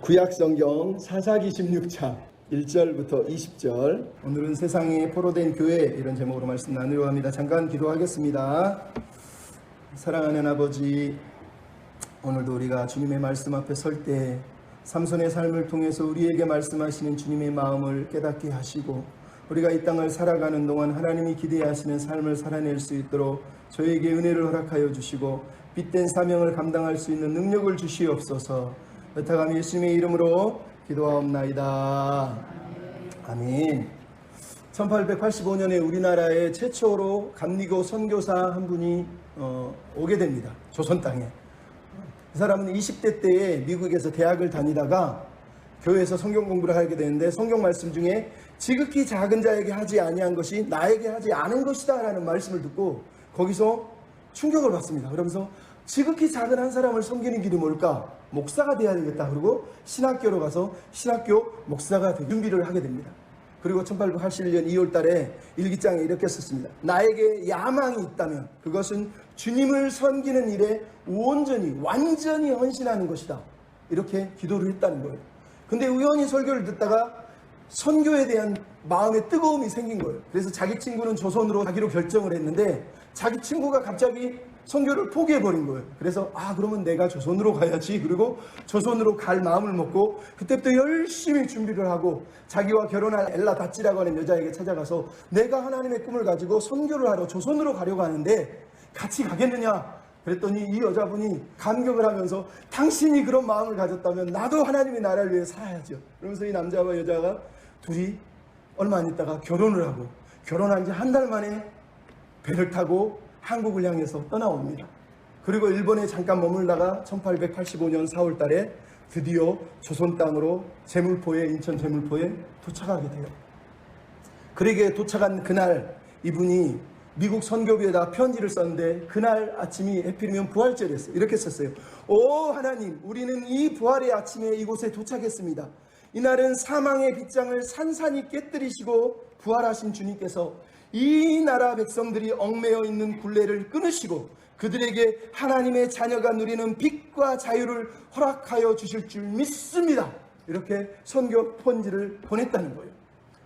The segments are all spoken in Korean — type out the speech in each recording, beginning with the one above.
구약성경 사사기 16장 1절부터 20절. 오늘은 세상에 포로된 교회, 이런 제목으로 말씀 나누려고 합니다. 잠깐 기도하겠습니다. 사랑하는 아버지, 오늘도 우리가 주님의 말씀 앞에 설 때 삼손의 삶을 통해서 우리에게 말씀하시는 주님의 마음을 깨닫게 하시고, 우리가 이 땅을 살아가는 동안 하나님이 기대하시는 삶을 살아낼 수 있도록 저에게 은혜를 허락하여 주시고 빛된 사명을 감당할 수 있는 능력을 주시옵소서. 여타감 예수님의 이름으로 기도하옵나이다. 아멘. 1885년에 우리나라에 최초로 감리교 선교사 한 분이 오게 됩니다. 조선 땅에. 이 사람은 20대 때에 미국에서 대학을 다니다가 교회에서 성경 공부를 하게 되는데, 성경 말씀 중에 지극히 작은 자에게 하지 아니한 것이 나에게 하지 않은 것이다 라는 말씀을 듣고 거기서 충격을 받습니다. 그러면서 지극히 작은 한 사람을 섬기는 길이 뭘까? 목사가 돼야 되겠다. 그리고 신학교로 가서 신학교 목사가 될 준비를 하게 됩니다. 그리고 1881년 2월 달에 일기장에 이렇게 썼습니다. 나에게 야망이 있다면 그것은 주님을 섬기는 일에 온전히 완전히 헌신하는 것이다. 이렇게 기도를 했다는 거예요. 근데 우연히 설교를 듣다가 선교에 대한 마음의 뜨거움이 생긴 거예요. 그래서 자기 친구는 조선으로 가기로 결정을 했는데 자기 친구가 갑자기 선교를 포기해버린 거예요. 그래서 그러면 내가 조선으로 가야지. 그리고 조선으로 갈 마음을 먹고 그때부터 열심히 준비를 하고 자기와 결혼할 엘라 다찌라고 하는 여자에게 찾아가서 내가 하나님의 꿈을 가지고 선교를 하러 조선으로 가려고 하는데 같이 가겠느냐? 그랬더니 이 여자분이 감격을 하면서 당신이 그런 마음을 가졌다면 나도 하나님의 나라를 위해 살아야죠. 그러면서 이 남자와 여자가 둘이 얼마 안 있다가 결혼을 하고, 결혼한 지 한 달 만에 배를 타고 한국을 향해서 떠나옵니다. 그리고 일본에 잠깐 머물다가 1885년 4월 달에 드디어 조선 땅으로 인천 제물포에 도착하게 돼요. 그에게 도착한 그날 이분이 미국 선교부에다 편지를 썼는데, 그날 아침이 해필이면 부활절이었어요. 이렇게 썼어요. 오 하나님, 우리는 이 부활의 아침에 이곳에 도착했습니다. 이날은 사망의 빗장을 산산히 깨뜨리시고 부활하신 주님께서 이 나라 백성들이 얽매여 있는 굴레를 끊으시고 그들에게 하나님의 자녀가 누리는 빛과 자유를 허락하여 주실 줄 믿습니다. 이렇게 선교 편지를 보냈다는 거예요.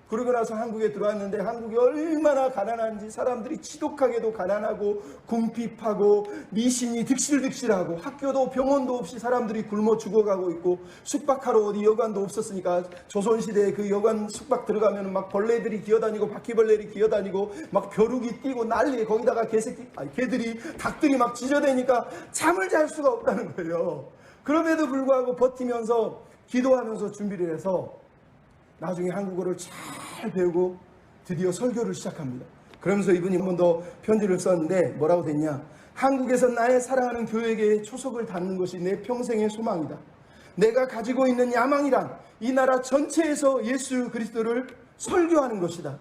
그러고 나서 한국에 들어왔는데 한국이 얼마나 가난한지, 사람들이 지독하게도 가난하고 궁핍하고 미신이 득실득실하고 학교도 병원도 없이 사람들이 굶어 죽어가고 있고, 숙박하러 어디 여관도 없었으니까 조선시대에 그 여관 숙박 들어가면 막 벌레들이 기어다니고 바퀴벌레들이 기어다니고 막 벼룩이 뛰고 난리에, 거기다가 개들이 닭들이 막 짖어대니까 잠을 잘 수가 없다는 거예요. 그럼에도 불구하고 버티면서 기도하면서 준비를 해서 나중에 한국어를 잘 배우고 드디어 설교를 시작합니다. 그러면서 이분이 한 번 더 편지를 썼는데 뭐라고 됐냐? 한국에서 나의 사랑하는 교회에 초석을 닫는 것이 내 평생의 소망이다. 내가 가지고 있는 야망이란 이 나라 전체에서 예수 그리스도를 설교하는 것이다.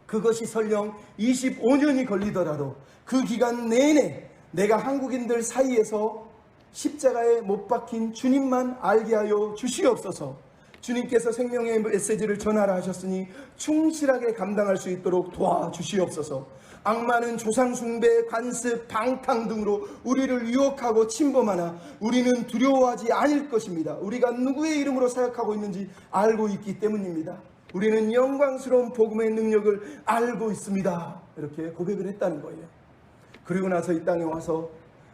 그것이 설령 25년이 걸리더라도 그 기간 내내 내가 한국인들 사이에서 십자가에 못 박힌 주님만 알게 하여 주시옵소서. 주님께서 생명의 메시지를 전하라 하셨으니 충실하게 감당할 수 있도록 도와주시옵소서. 악마는 조상 숭배, 관습, 방탕 등으로 우리를 유혹하고 침범하나 우리는 두려워하지 않을 것입니다. 우리가 누구의 이름으로 사역하고 있는지 알고 있기 때문입니다. 우리는 영광스러운 복음의 능력을 알고 있습니다. 이렇게 고백을 했다는 거예요. 그리고 나서 이 땅에 와서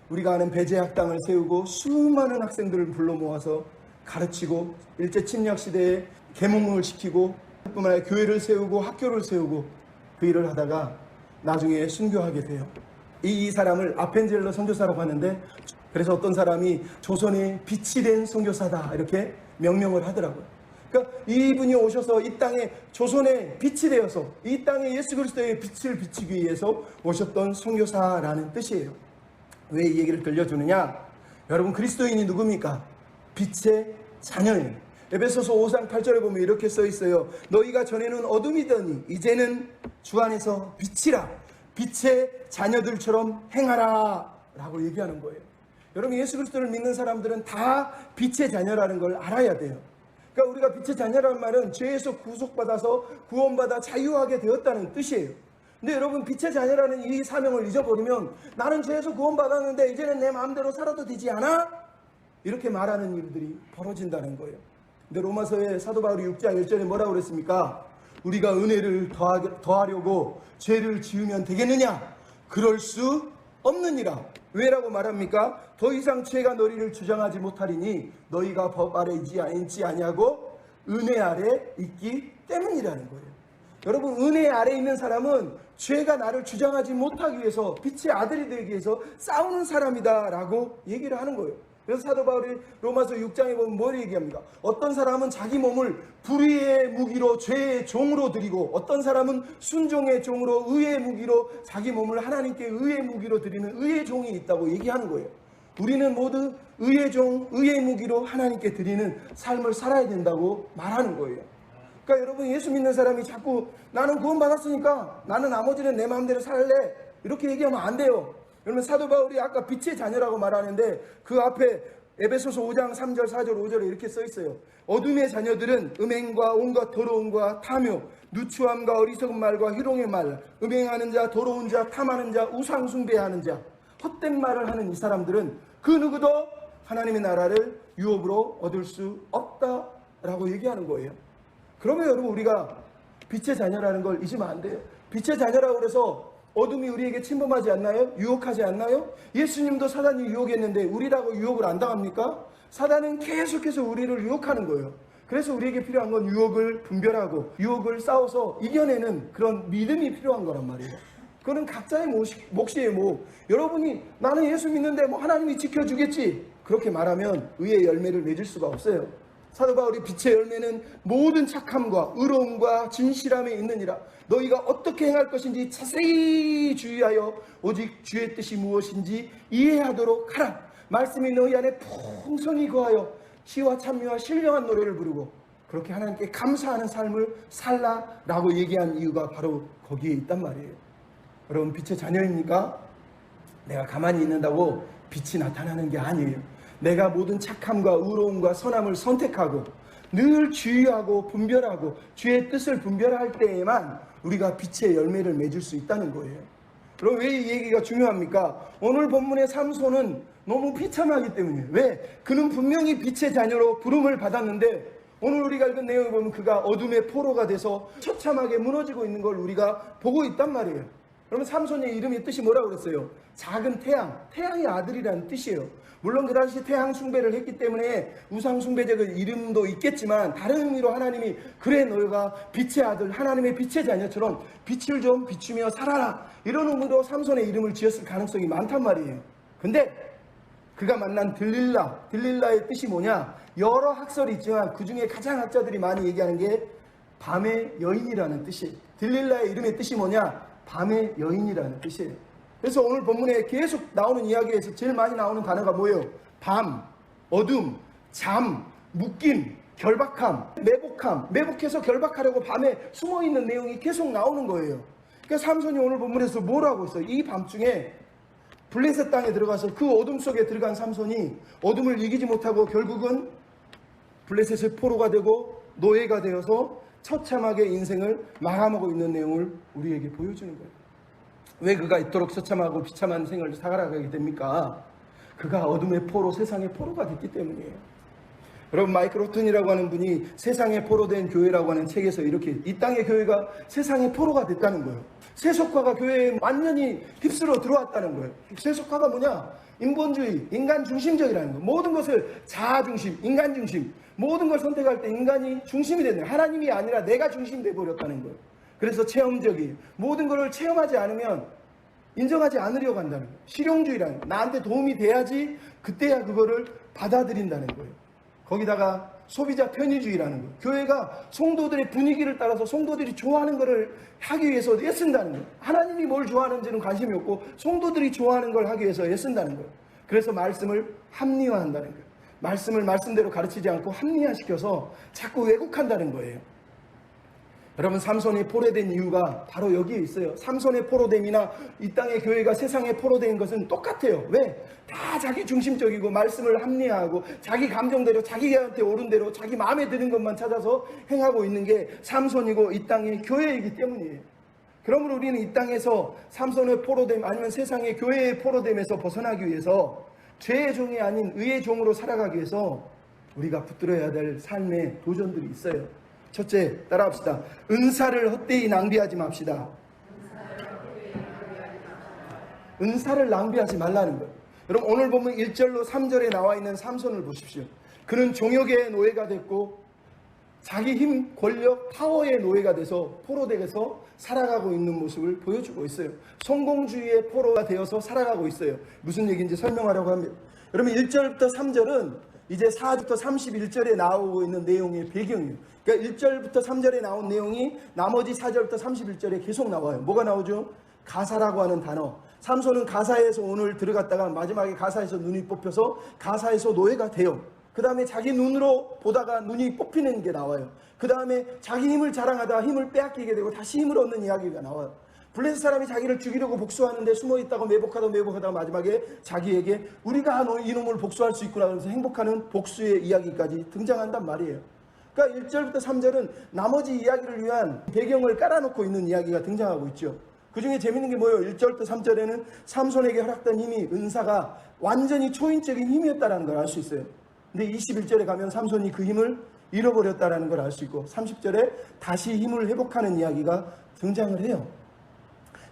우리가 아는 배제학당을 세우고 수많은 학생들을 불러 모아서 가르치고, 일제 침략 시대에 계몽을 시키고, 뿐만 아니라 교회를 세우고 학교를 세우고 그 일을 하다가 나중에 순교하게 돼요. 이 사람을 아펜젤러 선교사라고 하는데, 그래서 어떤 사람이 조선의 빛이 된 선교사다 이렇게 명명을 하더라고요. 그러니까 이분이 오셔서 이 땅에 조선의 빛이 되어서 이 땅에 예수 그리스도의 빛을 비추기 위해서 오셨던 선교사라는 뜻이에요. 왜 이 얘기를 들려주느냐? 여러분, 그리스도인이 누굽니까? 빛의 자녀예요. 에베소서 5장 8절에 보면 이렇게 써 있어요. 너희가 전에는 어둠이더니 이제는 주 안에서 빛이라, 빛의 자녀들처럼 행하라 라고 얘기하는 거예요. 여러분, 예수 그리스도를 믿는 사람들은 다 빛의 자녀라는 걸 알아야 돼요. 그러니까 우리가 빛의 자녀라는 말은 죄에서 구속받아서 구원받아 자유하게 되었다는 뜻이에요. 근데 여러분, 빛의 자녀라는 이 사명을 잊어버리면 나는 죄에서 구원받았는데 이제는 내 마음대로 살아도 되지 않아? 이렇게 말하는 일들이 벌어진다는 거예요. 근데 로마서의 사도 바울이 6장 1절에 뭐라고 그랬습니까? 우리가 은혜를 더하려고 죄를 지으면 되겠느냐? 그럴 수 없느니라. 왜라고 말합니까? 더 이상 죄가 너희를 주장하지 못하리니 너희가 법 아래 있지 아니하고 은혜 아래 있기 때문이라는 거예요. 여러분, 은혜 아래 있는 사람은 죄가 나를 주장하지 못하기 위해서 빛의 아들이 되기 위해서 싸우는 사람이다 라고 얘기를 하는 거예요. 그래서 사도 바울이 로마서 6장에 보면 뭘 얘기합니까? 어떤 사람은 자기 몸을 불의의 무기로 죄의 종으로 드리고, 어떤 사람은 순종의 종으로 의의 무기로 자기 몸을 하나님께 의의 무기로 드리는 의의 종이 있다고 얘기하는 거예요. 우리는 모두 의의 종, 의의 무기로 하나님께 드리는 삶을 살아야 된다고 말하는 거예요. 그러니까 여러분, 예수 믿는 사람이 자꾸 나는 구원 받았으니까 나는 나머지는 내 마음대로 살래, 이렇게 얘기하면 안 돼요. 여러분, 사도 바울이 아까 빛의 자녀라고 말하는데 그 앞에 에베소서 5장 3절 4절 5절에 이렇게 써 있어요. 어둠의 자녀들은 음행과 온갖 더러움과 탐욕, 누추함과 어리석은 말과 희롱의 말, 음행하는 자, 더러운 자, 탐하는 자, 우상 숭배하는 자, 헛된 말을 하는 이 사람들은 그 누구도 하나님의 나라를 유업으로 얻을 수 없다라고 얘기하는 거예요. 그러면 여러분, 우리가 빛의 자녀라는 걸 잊으면 안 돼요. 빛의 자녀라고 해서 어둠이 우리에게 침범하지 않나요? 유혹하지 않나요? 예수님도 사단이 유혹했는데 우리라고 유혹을 안 당합니까? 사단은 계속해서 우리를 유혹하는 거예요. 그래서 우리에게 필요한 건 유혹을 분별하고 유혹을 싸워서 이겨내는 그런 믿음이 필요한 거란 말이에요. 그거는 각자의 몫이에요. 뭐 여러분이 나는 예수 믿는데 뭐 하나님이 지켜주겠지, 그렇게 말하면 의의 열매를 맺을 수가 없어요. 사도 바울이 빛의 열매는 모든 착함과 의로움과 진실함에 있느니라. 너희가 어떻게 행할 것인지 자세히 주의하여 오직 주의 뜻이 무엇인지 이해하도록 하라. 말씀이 너희 안에 풍성히 거하여 시와 찬미와 신령한 노래를 부르고 그렇게 하나님께 감사하는 삶을 살라라고 얘기한 이유가 바로 거기에 있단 말이에요. 여러분, 빛의 자녀입니까? 내가 가만히 있는다고 빛이 나타나는 게 아니에요. 내가 모든 착함과 의로움과 선함을 선택하고 늘 주의하고 분별하고 주의 뜻을 분별할 때에만 우리가 빛의 열매를 맺을 수 있다는 거예요. 그럼 왜 이 얘기가 중요합니까? 오늘 본문의 삼손은 너무 비참하기 때문이에요. 왜? 그는 분명히 빛의 자녀로 부름을 받았는데 오늘 우리가 읽은 내용을 보면 그가 어둠의 포로가 돼서 처참하게 무너지고 있는 걸 우리가 보고 있단 말이에요. 그러면 삼손의 이름의 뜻이 뭐라고 그랬어요? 작은 태양, 태양의 아들이라는 뜻이에요. 물론 그 당시 태양 숭배를 했기 때문에 우상 숭배적 이름도 있겠지만 다른 의미로 하나님이 그래 너희가 빛의 아들, 하나님의 빛의 자녀처럼 빛을 좀 비추며 살아라, 이런 의미로 삼손의 이름을 지었을 가능성이 많단 말이에요. 근데 그가 만난 들릴라의 뜻이 뭐냐? 여러 학설이 있지만 그 중에 가장 학자들이 많이 얘기하는 게 밤의 여인이라는 뜻이에요. 들릴라의 이름의 뜻이 뭐냐? 밤의 여인이라는 뜻이에요. 그래서 오늘 본문에 계속 나오는 이야기에서 제일 많이 나오는 단어가 뭐예요? 밤, 어둠, 잠, 묶임, 결박함, 매복함, 매복해서 결박하려고 밤에 숨어있는 내용이 계속 나오는 거예요. 그러니까 삼손이 오늘 본문에서 뭘 하고 있어요? 이 밤중에 블레셋 땅에 들어가서 그 어둠 속에 들어간 삼손이 어둠을 이기지 못하고 결국은 블레셋의 포로가 되고 노예가 되어서 처참하게 인생을 말아먹고 있는 내용을 우리에게 보여주는 거예요. 왜 그가 이토록 처참하고 비참한 생을 살아가게 됩니까? 그가 어둠의 포로, 세상의 포로가 됐기 때문이에요. 여러분, 마이클 호튼이라고 하는 분이 세상의 포로 된 교회라고 하는 책에서 이렇게 이 땅의 교회가 세상의 포로가 됐다는 거예요. 세속화가 교회에 완전히 휩쓸어 들어왔다는 거예요. 세속화가 뭐냐? 인본주의, 인간 중심적이라는 거. 모든 것을 자아 중심, 인간 중심, 모든 걸 선택할 때 인간이 중심이 되는 거예요. 하나님이 아니라 내가 중심이 되어버렸다는 거예요. 그래서 체험적이에요. 모든 것을 체험하지 않으면 인정하지 않으려고 한다는 거예요. 실용주의라는 거예요. 나한테 도움이 돼야지 그때야 그거를 받아들인다는 거예요. 거기다가 소비자 편의주의라는 거예요. 교회가 성도들의 분위기를 따라서 성도들이 좋아하는 것을 하기 위해서 애쓴다는 거예요. 하나님이 뭘 좋아하는지는 관심이 없고 성도들이 좋아하는 걸 하기 위해서 애쓴다는 거예요. 그래서 말씀을 합리화한다는 거예요. 말씀을 말씀대로 가르치지 않고 합리화시켜서 자꾸 왜곡한다는 거예요. 여러분, 삼손이 포로된 이유가 바로 여기에 있어요. 삼손의 포로됨이나 이 땅의 교회가 세상의 포로된 것은 똑같아요. 왜? 다 자기 중심적이고 말씀을 합리화하고 자기 감정대로 자기한테 옳은 대로 자기 마음에 드는 것만 찾아서 행하고 있는 게 삼손이고 이 땅의 교회이기 때문이에요. 그러므로 우리는 이 땅에서 삼손의 포로됨 아니면 세상의 교회의 포로됨에서 벗어나기 위해서 죄의 종이 아닌 의의 종으로 살아가기 위해서 우리가 붙들어야 될 삶의 도전들이 있어요. 첫째, 따라합시다. 은사를 헛되이 낭비하지 맙시다. 은사를 낭비하지 말라는 거예요. 여러분, 오늘 보면 1절로 3절에 나와 있는 삼손을 보십시오. 그는 종욕의 노예가 됐고 자기 힘, 권력, 파워의 노예가 돼서 포로되어서 살아가고 있는 모습을 보여주고 있어요. 성공주의의 포로가 되어서 살아가고 있어요. 무슨 얘기인지 설명하려고 합니다. 여러분, 1절부터 3절은 이제 4절부터 31절에 나오고 있는 내용의 배경이에요. 그러니까 1절부터 3절에 나온 내용이 나머지 4절부터 31절에 계속 나와요. 뭐가 나오죠? 가사라고 하는 단어. 삼손은 가사에서 오늘 들어갔다가 마지막에 가사에서 눈이 뽑혀서 가사에서 노예가 돼요. 그 다음에 자기 눈으로 보다가 눈이 뽑히는 게 나와요. 그 다음에 자기 힘을 자랑하다가 힘을 빼앗기게 되고 다시 힘을 얻는 이야기가 나와요. 블레셋 사람이 자기를 죽이려고 복수하는데 숨어있다가 매복하다가 마지막에 자기에게 우리가 이놈을 복수할 수 있구나 하면서 행복하는 복수의 이야기까지 등장한단 말이에요. 그러니까 1절부터 3절은 나머지 이야기를 위한 배경을 깔아놓고 있는 이야기가 등장하고 있죠. 그 중에 재밌는 게 뭐예요? 1절부터 3절에는 삼손에게 허락된 힘이, 은사가 완전히 초인적인 힘이었다는 걸 알 수 있어요. 근데 21절에 가면 삼손이 그 힘을 잃어버렸다는 걸 알 수 있고 30절에 다시 힘을 회복하는 이야기가 등장을 해요.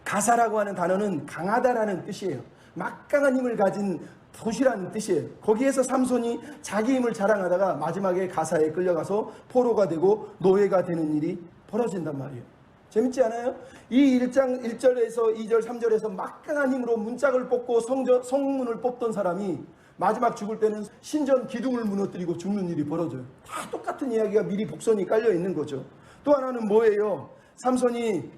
가사라고 하는 단어는 강하다라는 뜻이에요. 막강한 힘을 가진 도시라는 뜻이에요. 거기에서 삼손이 자기 힘을 자랑하다가 마지막에 가사에 끌려가서 포로가 되고 노예가 되는 일이 벌어진단 말이에요. 재밌지 않아요? 이 1장 1절에서 2절 3절에서 막강한 힘으로 문짝을 뽑고 성문을 뽑던 사람이 마지막 죽을 때는 신전 기둥을 무너뜨리고 죽는 일이 벌어져요. 다 똑같은 이야기가 미리 복선이 깔려 있는 거죠. 또 하나는 뭐예요? 삼손이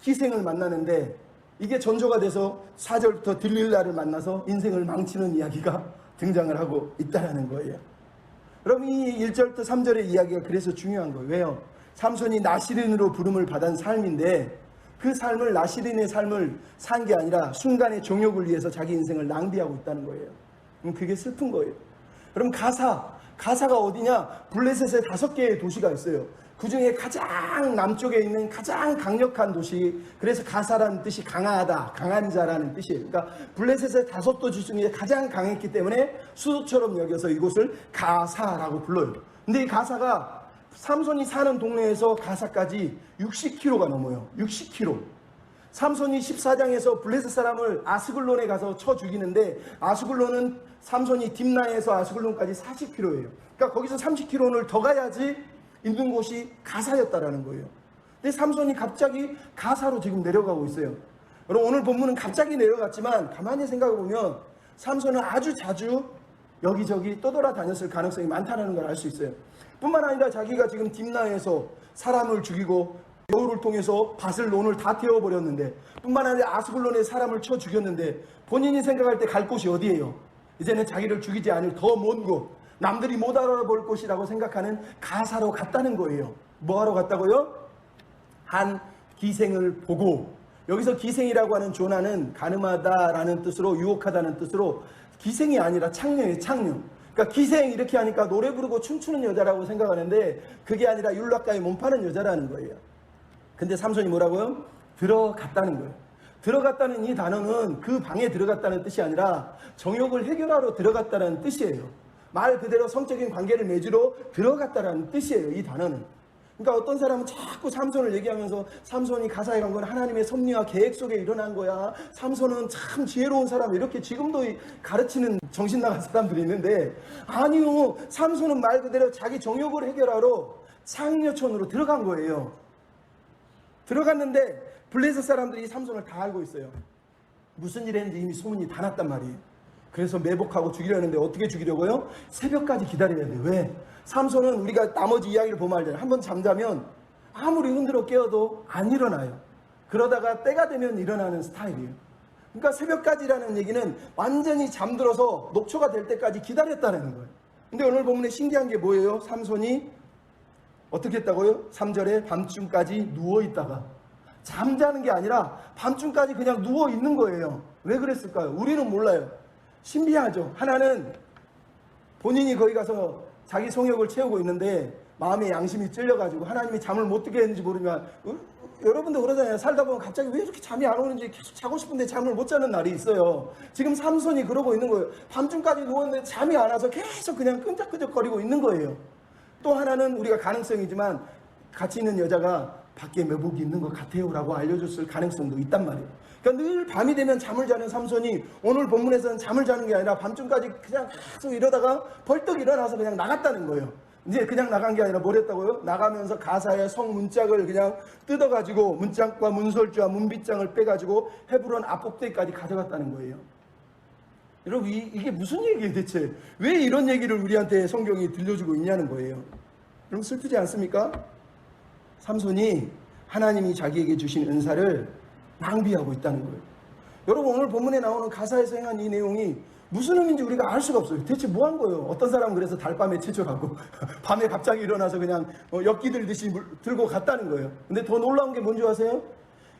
기생을 만나는데 이게 전조가 돼서 4절부터 들릴라를 만나서 인생을 망치는 이야기가 등장을 하고 있다는 거예요. 여러분, 이 1절부터 3절의 이야기가 그래서 중요한 거예요. 왜요? 삼손이 나시린으로 부름을 받은 삶인데 그 삶을, 나시린의 삶을 산 게 아니라 순간의 종욕을 위해서 자기 인생을 낭비하고 있다는 거예요. 그게 슬픈 거예요. 그럼 가사가 어디냐? 블레셋에 5개의 도시가 있어요. 그 중에 가장 남쪽에 있는 가장 강력한 도시, 그래서 가사라는 뜻이 강하다, 강한 자라는 뜻이에요. 그러니까 블레셋의 5도시 중에 가장 강했기 때문에 수도처럼 여겨서 이곳을 가사라고 불러요. 근데 이 가사가 삼손이 사는 동네에서 가사까지 60km가 넘어요. 60km. 삼손이 14장에서 블레셋 사람을 아스글론에 가서 쳐 죽이는데 아스글론은 삼손이 딥나에서 아스글론까지 40km예요. 그러니까 거기서 30km를 더 가야지 있는 곳이 가사였다라는 거예요. 근데 삼손이 갑자기 가사로 지금 내려가고 있어요. 여러분, 오늘 본문은 갑자기 내려갔지만 가만히 생각해 보면 삼손은 아주 자주 여기저기 떠돌아다녔을 가능성이 많다는 걸 알 수 있어요. 뿐만 아니라 자기가 지금 딥나에서 사람을 죽이고 여우를 통해서 밭을 논을 다 태워버렸는데, 뿐만 아니라 아스글론에 사람을 쳐 죽였는데 본인이 생각할 때 갈 곳이 어디예요? 이제는 자기를 죽이지 않을 더 먼 곳, 남들이 못 알아볼 곳이라고 생각하는 가사로 갔다는 거예요. 뭐하러 갔다고요? 한 기생을 보고, 여기서 기생이라고 하는 조나는 가늠하다라는 뜻으로, 유혹하다는 뜻으로 기생이 아니라 창녀예요. 창녀. 그러니까 기생 이렇게 하니까 노래 부르고 춤추는 여자라고 생각하는데 그게 아니라 율락가에 몸 파는 여자라는 거예요. 근데 삼손이 뭐라고요? 들어갔다는 거예요. 들어갔다는 이 단어는 그 방에 들어갔다는 뜻이 아니라 정욕을 해결하러 들어갔다는 뜻이에요. 말 그대로 성적인 관계를 맺으러 들어갔다는 뜻이에요, 이 단어는. 그러니까 어떤 사람은 자꾸 삼손을 얘기하면서 삼손이 가사에 간 건 하나님의 섭리와 계획 속에 일어난 거야. 삼손은 참 지혜로운 사람, 이렇게 지금도 가르치는 정신 나간 사람들이 있는데, 아니요, 삼손은 말 그대로 자기 정욕을 해결하러 창녀촌으로 들어간 거예요. 들어갔는데 블레셋 사람들이 삼손을 다 알고 있어요. 무슨 일 했는지 이미 소문이 다 났단 말이에요. 그래서 매복하고 죽이려는데 어떻게 죽이려고요? 새벽까지 기다려야 돼요. 왜? 삼손은 우리가 나머지 이야기를 보면 알잖아요. 한번 잠자면 아무리 흔들어 깨워도 안 일어나요. 그러다가 때가 되면 일어나는 스타일이에요. 그러니까 새벽까지라는 얘기는 완전히 잠들어서 녹초가 될 때까지 기다렸다는 거예요. 근데 오늘 본문에 신기한 게 뭐예요? 삼손이 어떻게 했다고요? 3절에 밤중까지 누워있다가, 잠자는 게 아니라 밤중까지 그냥 누워있는 거예요. 왜 그랬을까요? 우리는 몰라요. 신비하죠. 하나는 본인이 거기 가서 자기 성욕을 채우고 있는데 마음의 양심이 찔려가지고 하나님이 잠을 못 들게 했는지 모르면 여러분도 그러잖아요. 살다 보면 갑자기 왜 이렇게 잠이 안 오는지 계속 자고 싶은데 잠을 못 자는 날이 있어요. 지금 삼손이 그러고 있는 거예요. 밤중까지 누웠는데 잠이 안 와서 계속 그냥 끈적끈적거리고 있는 거예요. 또 하나는 우리가 가능성이지만 같이 있는 여자가 밖에 매복이 있는 것 같아요 라고 알려줬을 가능성도 있단 말이에요. 그러니까 늘 밤이 되면 잠을 자는 삼손이 오늘 본문에서는 잠을 자는 게 아니라 밤중까지 그냥 계속 이러다가 벌떡 일어나서 그냥 나갔다는 거예요. 이제 그냥 나간 게 아니라 뭘 했다고요? 나가면서 가사의 성문짝을 그냥 뜯어가지고 문짝과 문설주와 문빗장을 빼가지고 헤브론 앞꼭대기까지 가져갔다는 거예요. 여러분 이게 무슨 얘기예요 대체? 왜 이런 얘기를 우리한테 성경이 들려주고 있냐는 거예요. 여러분 슬프지 않습니까? 삼손이 하나님이 자기에게 주신 은사를 낭비하고 있다는 거예요. 여러분 오늘 본문에 나오는 가사에서 행한 이 내용이 무슨 의미인지 우리가 알 수가 없어요. 대체 뭐 한 거예요? 어떤 사람은 그래서 달밤에 체조하고 밤에 갑자기 일어나서 그냥 엿기 들듯이 들고 갔다는 거예요. 근데 더 놀라운 게 뭔지 아세요?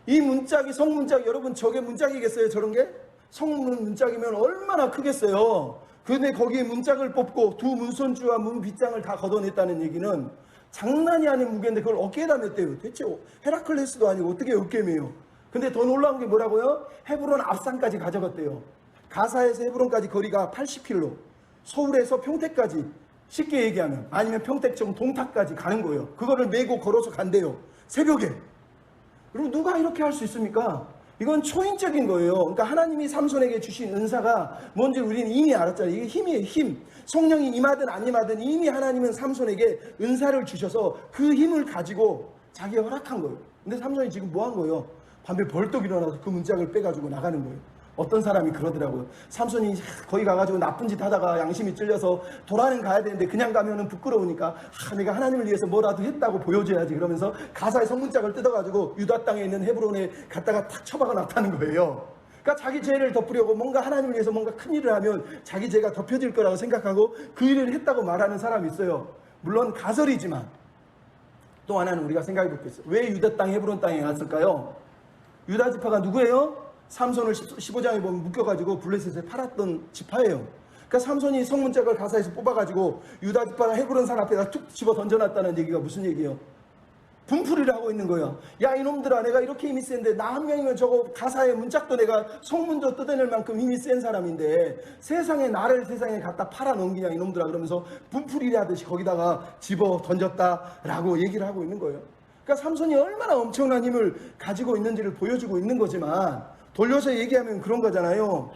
이 문짝이 성문짝, 여러분 저게 문짝이겠어요? 저런 게? 성문 문짝이면 얼마나 크겠어요. 근데 거기에 문짝을 뽑고 두 문손주와 문빗장을 다 걷어냈다는 얘기는 장난이 아닌 무게인데 그걸 어깨에다 맸대요. 대체 헤라클레스도 아니고 어떻게 어깨에 매요? 근데 더 놀라운 게 뭐라고요? 헤브론 앞산까지 가져갔대요. 가사에서 헤브론까지 거리가 80km, 서울에서 평택까지 쉽게 얘기하면 아니면 평택청 동탁까지 가는 거예요. 그거를 메고 걸어서 간대요. 새벽에. 여러분 누가 이렇게 할 수 있습니까? 이건 초인적인 거예요. 그러니까 하나님이 삼손에게 주신 은사가 뭔지 우리는 이미 알았잖아요. 이게 힘이에요. 힘. 성령이 임하든 안 임하든 이미 하나님은 삼손에게 은사를 주셔서 그 힘을 가지고 자기가 허락한 거예요. 근데 삼손이 지금 뭐 한 거예요? 밤에 벌떡 일어나서 그 문짝을 빼가지고 나가는 거예요. 어떤 사람이 그러더라고요. 삼손이 거기 가가지고 나쁜 짓 하다가 양심이 찔려서 돌아는 가야 되는데 그냥 가면은 부끄러우니까 내가 하나님을 위해서 뭐라도 했다고 보여줘야지 그러면서 가사의 성문짝을 뜯어가지고 유다 땅에 있는 헤브론에 갔다가 탁 처박아 놨다는 거예요. 그러니까 자기 죄를 덮으려고 뭔가 하나님을 위해서 뭔가 큰 일을 하면 자기 죄가 덮여질 거라고 생각하고 그 일을 했다고 말하는 사람이 있어요. 물론 가설이지만 또 하나는 우리가 생각해 볼겠어요. 왜 유다 땅 헤브론 땅에 갔을까요? 유다 지파가 누구예요? 삼손을 15장에 보면 묶여가지고 블레셋에 팔았던 지파예요. 그러니까 삼손이 성문짝을 가사에서 뽑아가지고 유다 지파랑 헤브론 산 앞에다 툭 집어 던져놨다는 얘기가 무슨 얘기예요? 분풀이를 하고 있는 거야. 야 이놈들아 내가 이렇게 힘이 센데 나 한 명이면 저거 가사의 문짝도 내가 성문도 뜯어낼 만큼 힘이 센 사람인데 세상에 나를 세상에 갖다 팔아 넘기냐 이놈들아 그러면서 분풀이를 하듯이 거기다가 집어 던졌다라고 얘기를 하고 있는 거예요. 그러니까 삼손이 얼마나 엄청난 힘을 가지고 있는지를 보여주고 있는 거지만 돌려서 얘기하면 그런 거잖아요.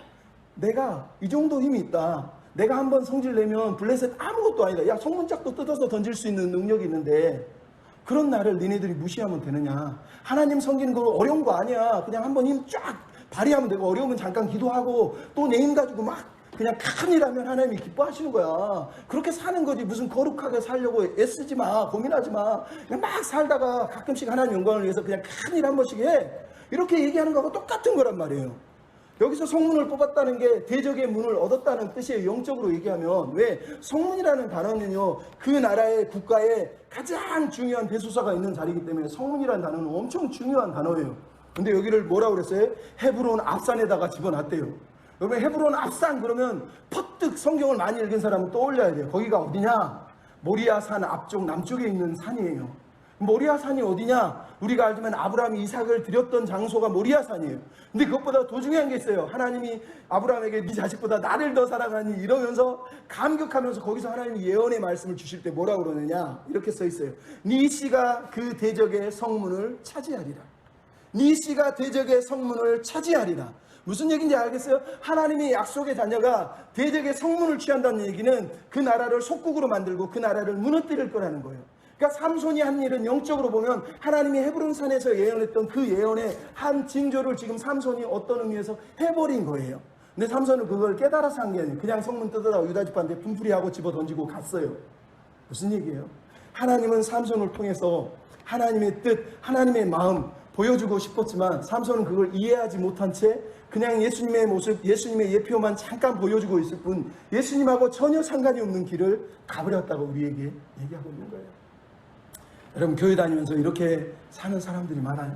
내가 이 정도 힘이 있다. 내가 한번 성질 내면 블레셋 아무것도 아니다. 야 성문짝도 뜯어서 던질 수 있는 능력이 있는데 그런 나를 니네들이 무시하면 되느냐. 하나님 섬기는 거 어려운 거 아니야. 그냥 한번 힘 쫙 발휘하면 되고 어려우면 잠깐 기도하고 또 내 힘 가지고 막 그냥 큰일 하면 하나님이 기뻐하시는 거야. 그렇게 사는 거지 무슨 거룩하게 살려고 애쓰지 마. 고민하지 마. 그냥 막 살다가 가끔씩 하나님 영광을 위해서 그냥 큰일 한 번씩 해. 이렇게 얘기하는 거하고 똑같은 거란 말이에요. 여기서 성문을 뽑았다는 게 대적의 문을 얻었다는 뜻이에요. 영적으로 얘기하면. 왜? 성문이라는 단어는요 그 나라의 국가에 가장 중요한 대소사가 있는 자리이기 때문에 성문이라는 단어는 엄청 중요한 단어예요. 근데 여기를 뭐라고 그랬어요? 헤브론 앞산에다가 집어놨대요. 여러분 헤브론 앞산 그러면 퍼뜩 성경을 많이 읽은 사람은 떠올려야 돼요. 거기가 어디냐? 모리아산 앞쪽 남쪽에 있는 산이에요. 모리아산이 어디냐? 우리가 알지만 아브라함이 이삭을 드렸던 장소가 모리아산이에요. 근데 그것보다 더 중요한 게 있어요. 하나님이 아브라함에게 네 자식보다 나를 더 사랑하니 이러면서 감격하면서 거기서 하나님이 예언의 말씀을 주실 때 뭐라고 그러느냐? 이렇게 써 있어요. 네 씨가 그 대적의 성문을 차지하리라. 네 씨가 대적의 성문을 차지하리라. 무슨 얘기인지 알겠어요? 하나님의 약속의 자녀가 대적의 성문을 취한다는 얘기는 그 나라를 속국으로 만들고 그 나라를 무너뜨릴 거라는 거예요. 그러니까 삼손이 한 일은 영적으로 보면 하나님이 헤브론 산에서 예언했던 그 예언의 한 징조를 지금 삼손이 어떤 의미에서 해버린 거예요. 근데 삼손은 그걸 깨달아서 한 게 아니에요. 그냥 성문 뜯으라고 유다 지파한테 분풀이하고 집어 던지고 갔어요. 무슨 얘기예요? 하나님은 삼손을 통해서 하나님의 뜻, 하나님의 마음 보여주고 싶었지만 삼손은 그걸 이해하지 못한 채 그냥 예수님의 모습, 예수님의 예표만 잠깐 보여주고 있을 뿐 예수님하고 전혀 상관이 없는 길을 가버렸다고 우리에게 얘기하고 있는 거예요. 여러분 교회 다니면서 이렇게 사는 사람들이 많아요.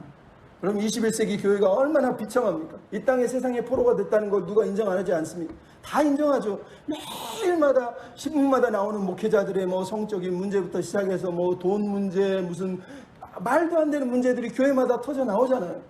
그럼 21세기 교회가 얼마나 비참합니까? 이 땅에 세상의 포로가 됐다는 걸 누가 인정 안 하지 않습니까? 다 인정하죠. 매일마다 신문마다 나오는 목회자들의 뭐 성적인 문제부터 시작해서 뭐 돈 문제, 무슨 말도 안 되는 문제들이 교회마다 터져 나오잖아요.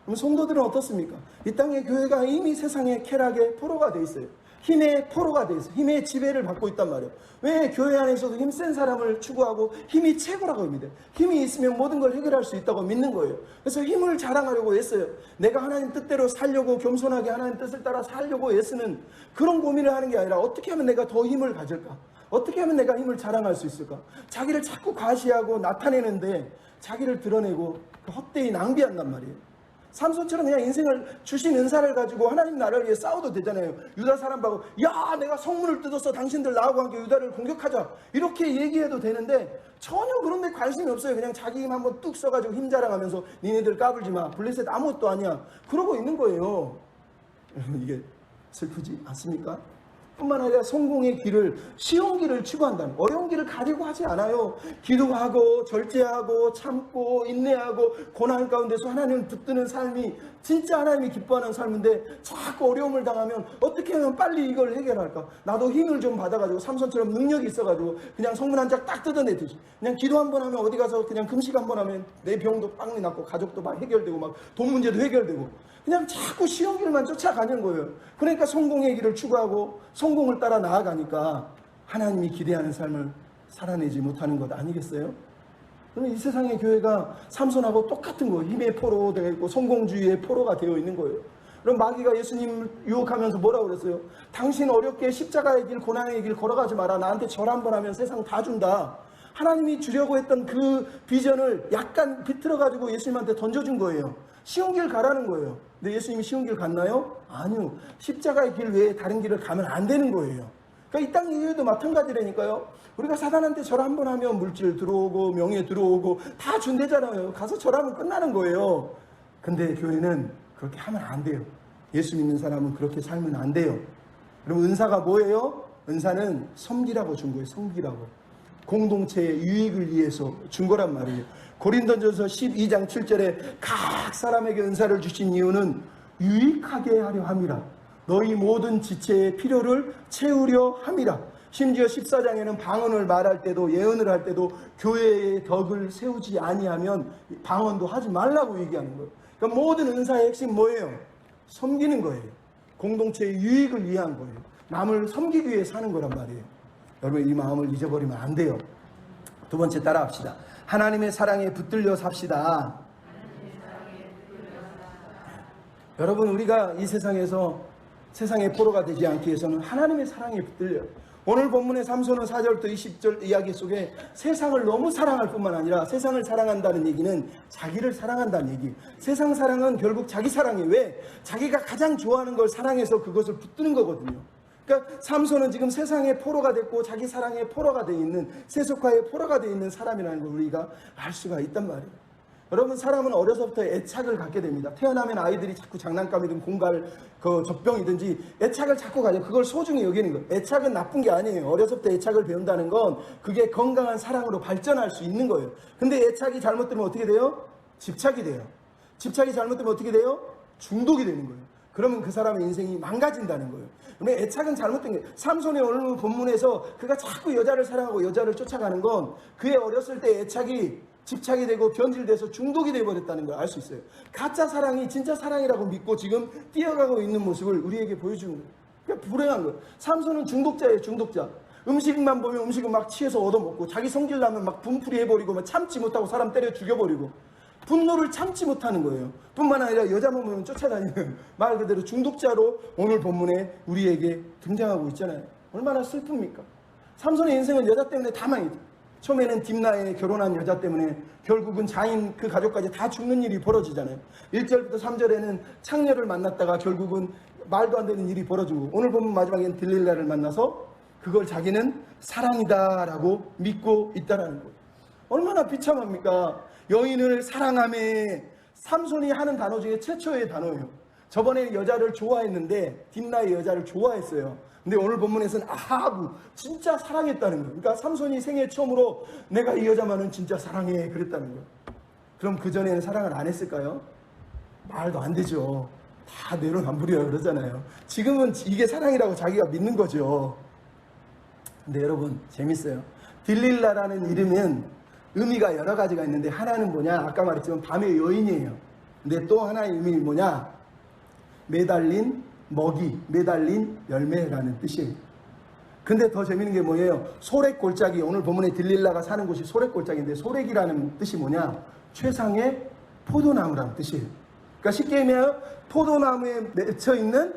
그럼 성도들은 어떻습니까? 이 땅의 교회가 이미 세상의 쾌락의 포로가 돼 있어요. 힘의 포로가 돼 있어요. 힘의 지배를 받고 있단 말이에요. 왜? 교회 안에서도 힘센 사람을 추구하고 힘이 최고라고 합니다. 힘이 있으면 모든 걸 해결할 수 있다고 믿는 거예요. 그래서 힘을 자랑하려고 애써요. 내가 하나님 뜻대로 살려고, 겸손하게 하나님 뜻을 따라 살려고 애쓰는 그런 고민을 하는 게 아니라 어떻게 하면 내가 더 힘을 가질까? 어떻게 하면 내가 힘을 자랑할 수 있을까? 자기를 자꾸 과시하고 나타내는데 자기를 드러내고 헛되이 낭비한단 말이에요. 삼손처럼 그냥 인생을 주신 은사를 가지고 하나님 나라를 위해 싸워도 되잖아요. 유다 사람 보고 야 내가 성문을 뜯어서 당신들 나하고 함께 유다를 공격하자 이렇게 얘기해도 되는데 전혀 그런 데 관심이 없어요. 그냥 자기 힘 한번 뚝 써가지고 힘 자랑하면서 니네들 까불지 마. 블레셋 아무것도 아니야. 그러고 있는 거예요. 이게 슬프지 않습니까? 뿐만 아니라 성공의 길을, 쉬운 길을 추구한다는, 어려운 길을 가려고 하지 않아요. 기도하고 절제하고 참고 인내하고 고난 가운데서 하나님을 붙드는 삶이 진짜 하나님이 기뻐하는 삶인데 자꾸 어려움을 당하면 어떻게 하면 빨리 이걸 해결할까? 나도 힘을 좀 받아가지고 삼손처럼 능력이 있어가지고 그냥 성문 한 장 딱 뜯어내듯이 그냥 기도 한 번 하면 어디 가서 그냥 금식 한 번 하면 내 병도 빵이 낫고 가족도 막 해결되고 막 돈 문제도 해결되고 그냥 자꾸 쉬운 길만 쫓아가는 거예요. 그러니까 성공의 길을 추구하고 성공을 따라 나아가니까 하나님이 기대하는 삶을 살아내지 못하는 것 아니겠어요? 그러면 이 세상의 교회가 삼손하고 똑같은 거예요. 힘의 포로 되어 있고 성공주의의 포로가 되어 있는 거예요. 그럼 마귀가 예수님 유혹하면서 뭐라고 그랬어요? 당신 어렵게 십자가의 길, 고난의 길 걸어가지 마라. 나한테 절 한 번 하면 세상 다 준다. 하나님이 주려고 했던 그 비전을 약간 비틀어가지고 예수님한테 던져준 거예요. 쉬운 길 가라는 거예요. 근데 예수님이 쉬운 길 갔나요? 아니요. 십자가의 길 외에 다른 길을 가면 안 되는 거예요. 그러니까 이 땅 교회도 마찬가지라니까요. 우리가 사단한테 절 한 번 하면 물질 들어오고 명예 들어오고 다 준대잖아요. 가서 절하면 끝나는 거예요. 근데 교회는 그렇게 하면 안 돼요. 예수 믿는 사람은 그렇게 살면 안 돼요. 그럼 은사가 뭐예요? 은사는 섬기라고 준 거예요. 섬기라고. 공동체의 유익을 위해서 준 거란 말이에요. 고린도전서 12장 7절에 각 사람에게 은사를 주신 이유는 유익하게 하려 함이라. 너희 모든 지체의 필요를 채우려 함이라. 심지어 14장에는 방언을 말할 때도 예언을 할 때도 교회의 덕을 세우지 아니하면 방언도 하지 말라고 얘기하는 거예요. 그러니까 모든 은사의 핵심 뭐예요? 섬기는 거예요. 공동체의 유익을 위한 거예요. 남을 섬기기 위해 사는 거란 말이에요. 여러분 이 마음을 잊어버리면 안 돼요. 두 번째 따라합시다. 하나님의 사랑에 붙들려 삽시다. 여러분 우리가 이 세상에서 세상의 포로가 되지 않기 위해서는 하나님의 사랑에 붙들려요. 오늘 본문의 삼손은 4절부터 20절 이야기 속에 세상을 너무 사랑할 뿐만 아니라 세상을 사랑한다는 얘기는 자기를 사랑한다는 얘기. 세상 사랑은 결국 자기 사랑이에요. 왜? 자기가 가장 좋아하는 걸 사랑해서 그것을 붙드는 거거든요. 그러니까 삼손은 지금 세상의 포로가 됐고 자기 사랑의 포로가 되어 있는 세속화의 포로가 되어 있는 사람이라는 걸 우리가 알 수가 있단 말이에요. 여러분 사람은 어려서부터 애착을 갖게 됩니다. 태어나면 아이들이 자꾸 장난감이든 공갈 젖병이든지 애착을 자꾸 가져. 그걸 소중히 여기는 거예요. 애착은 나쁜 게 아니에요. 어려서부터 애착을 배운다는 건 그게 건강한 사랑으로 발전할 수 있는 거예요. 근데 애착이 잘못되면 어떻게 돼요? 집착이 돼요. 집착이 잘못되면 어떻게 돼요? 중독이 되는 거예요. 그러면 그 사람의 인생이 망가진다는 거예요. 근데 애착은 잘못된 거예요. 삼손의 오늘 본문에서 그가 자꾸 여자를 사랑하고 여자를 쫓아가는 건 그의 어렸을 때 애착이 집착이 되고 변질돼서 중독이 되어버렸다는 걸 알 수 있어요. 가짜 사랑이 진짜 사랑이라고 믿고 지금 뛰어가고 있는 모습을 우리에게 보여주는 거예요. 그러니까 불행한 거예요. 삼손은 중독자예요. 중독자. 음식만 보면 음식을 막 취해서 얻어먹고 자기 성질 나면 막 분풀이 해버리고 막 참지 못하고 사람 때려 죽여버리고 분노를 참지 못하는 거예요. 뿐만 아니라 여자만 보면 쫓아다니는 말 그대로 중독자로 오늘 본문에 우리에게 등장하고 있잖아요. 얼마나 슬픕니까? 삼손의 인생은 여자 때문에 다 망했죠. 처음에는 딥나에 결혼한 여자 때문에 결국은 자인 그 가족까지 다 죽는 일이 벌어지잖아요. 1절부터 3절에는 창녀를 만났다가 결국은 말도 안 되는 일이 벌어지고 오늘 본문 마지막에는 들릴라를 만나서 그걸 자기는 사랑이다라고 믿고 있다라는 거예요. 얼마나 비참합니까? 여인을 사랑함에 삼손이 하는 단어 중에 최초의 단어예요. 저번에 여자를 좋아했는데 딥나의 여자를 좋아했어요. 근데 오늘 본문에서는 아하부 진짜 사랑했다는 거예요. 그러니까 삼손이 생애 처음으로 내가 이 여자만은 진짜 사랑해 그랬다는 거예요. 그럼 그전에는 사랑을 안 했을까요? 말도 안 되죠. 다 내로남불이라 그러잖아요. 지금은 이게 사랑이라고 자기가 믿는 거죠. 근데 여러분 재밌어요. 딜릴라라는 이름은 의미가 여러 가지가 있는데 하나는 뭐냐? 아까 말했지만 밤의 여인이에요. 근데 또 하나의 의미 뭐냐? 매달린 먹이, 매달린 열매라는 뜻이에요. 근데 더 재밌는 게 뭐예요? 소래골짜기, 오늘 본문에 딜릴라가 사는 곳이 소래골짜기인데 소래기라는 뜻이 뭐냐? 최상의 포도나무라는 뜻이에요. 그러니까 쉽게 얘기하면 포도나무에 맺혀 있는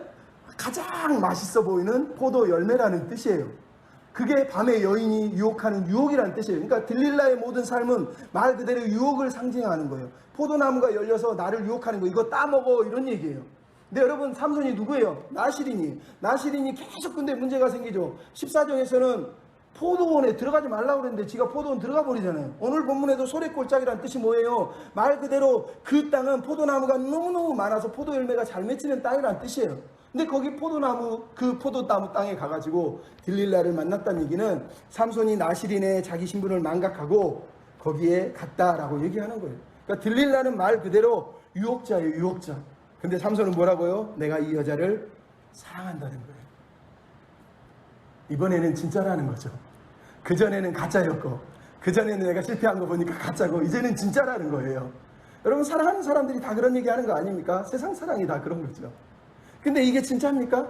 가장 맛있어 보이는 포도 열매라는 뜻이에요. 그게 밤의 여인이 유혹하는 유혹이라는 뜻이에요. 그러니까 딜릴라의 모든 삶은 말 그대로 유혹을 상징하는 거예요. 포도나무가 열려서 나를 유혹하는 거, 이거 따먹어, 이런 얘기예요. 근데 여러분, 삼손이 누구예요? 나실인이 계속 근데 문제가 생기죠. 14장에서는 포도원에 들어가지 말라고 그랬는데 지가 포도원 들어가 버리잖아요. 오늘 본문에도 소래골짜기라는 뜻이 뭐예요? 말 그대로 그 땅은 포도나무가 너무너무 많아서 포도 열매가 잘 맺히는 땅이라는 뜻이에요. 근데 거기 포도나무, 그 포도나무 땅에 가가지고 딜릴라를 만났다는 얘기는 삼손이 나실인의 자기 신분을 망각하고 거기에 갔다라고 얘기하는 거예요. 그러니까 딜릴라는 말 그대로 유혹자예요, 유혹자. 근데 삼손은 뭐라고요? 내가 이 여자를 사랑한다는 거예요. 이번에는 진짜라는 거죠. 그전에는 가짜였고, 그전에는 내가 실패한 거 보니까 가짜고, 이제는 진짜라는 거예요. 여러분, 사랑하는 사람들이 다 그런 얘기 하는 거 아닙니까? 세상 사랑이 다 그런 거죠. 근데 이게 진짜입니까?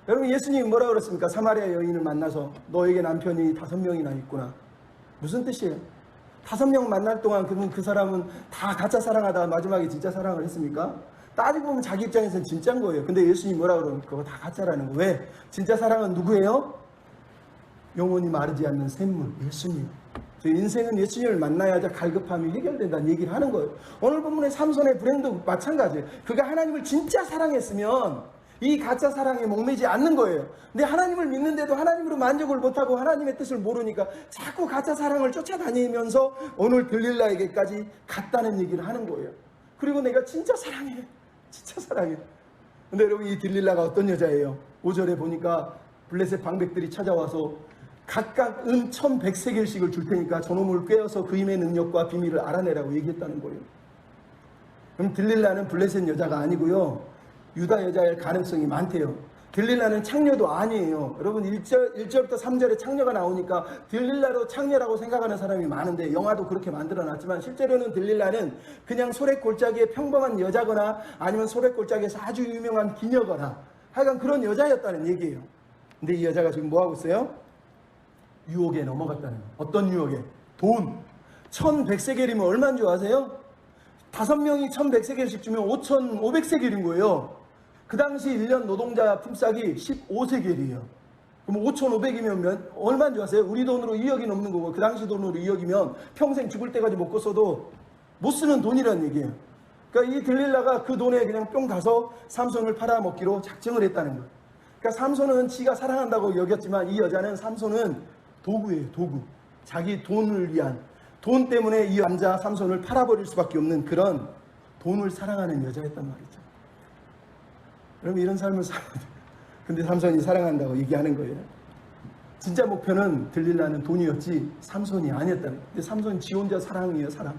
여러분, 예수님이 뭐라 그랬습니까? 사마리아 여인을 만나서 너에게 남편이 5명이나 있구나. 무슨 뜻이에요? 5명 만날 동안 그 사람은 다 가짜 사랑하다가 마지막에 진짜 사랑을 했습니까? 따지고 보면 자기 입장에서는 진짜인 거예요. 근데 예수님이 뭐라 그러면 그거 다 가짜라는 거. 왜? 진짜 사랑은 누구예요? 영원히 마르지 않는 샘물, 예수님. 인생은 예수님을 만나야 갈급함이 해결된다는 얘기를 하는 거예요. 오늘 본문의 삼손의 불행도 마찬가지예요. 그가 하나님을 진짜 사랑했으면 이 가짜 사랑에 목매지 않는 거예요. 근데 하나님을 믿는데도 하나님으로 만족을 못하고 하나님의 뜻을 모르니까 자꾸 가짜 사랑을 쫓아다니면서 오늘 들릴라에게까지 갔다는 얘기를 하는 거예요. 그리고 내가 진짜 사랑해. 진짜 사랑해. 근데 여러분, 이 딜릴라가 어떤 여자예요? 5절에 보니까 블레셋 방백들이 찾아와서 각각 은 1100세겔씩을 줄 테니까 저놈을 꿰어서 그 힘의 능력과 비밀을 알아내라고 얘기했다는 거예요. 그럼 딜릴라는 블레셋 여자가 아니고요, 유다 여자일 가능성이 많대요. 딜릴라는 창녀도 아니에요. 여러분, 1절부터 3절에 창녀가 나오니까 딜릴라로 창녀라고 생각하는 사람이 많은데 영화도 그렇게 만들어놨지만 실제로는 딜릴라는 그냥 소래골짜기의 평범한 여자거나 아니면 소래골짜기에서 아주 유명한 기녀거나 하여간 그런 여자였다는 얘기예요. 근데 이 여자가 지금 뭐하고 있어요? 유혹에 넘어갔다는 거예요. 어떤 유혹에? 돈. 1100세겔이면 얼마인 줄 아세요? 5명이 1100세겔씩 주면 5500세겔인 거예요. 그 당시 1년 노동자 품삯이 15세겔이에요. 그럼 5,500이면 얼마인 줄 아세요? 우리 돈으로 2억이 넘는 거고 그 당시 돈으로 2억이면 평생 죽을 때까지 먹고 써도 못 쓰는 돈이라는 얘기예요. 그러니까 이 딜릴라가 그 돈에 그냥 뿅 가서 삼손을 팔아먹기로 작정을 했다는 거예요. 그러니까 삼손은 지가 사랑한다고 여겼지만 이 여자는 삼손은 도구예요, 도구. 자기 돈을 위한, 돈 때문에 이 남자 삼손을 팔아버릴 수밖에 없는 그런 돈을 사랑하는 여자였단 말이죠. 여러분, 이런 삶을 살아야 돼요. 근데 삼손이 사랑한다고 얘기하는 거예요. 진짜 목표는 딜릴라는 돈이었지 삼손이 아니었다는 거예요. 근데 삼손이 지 혼자 사랑이에요, 사랑.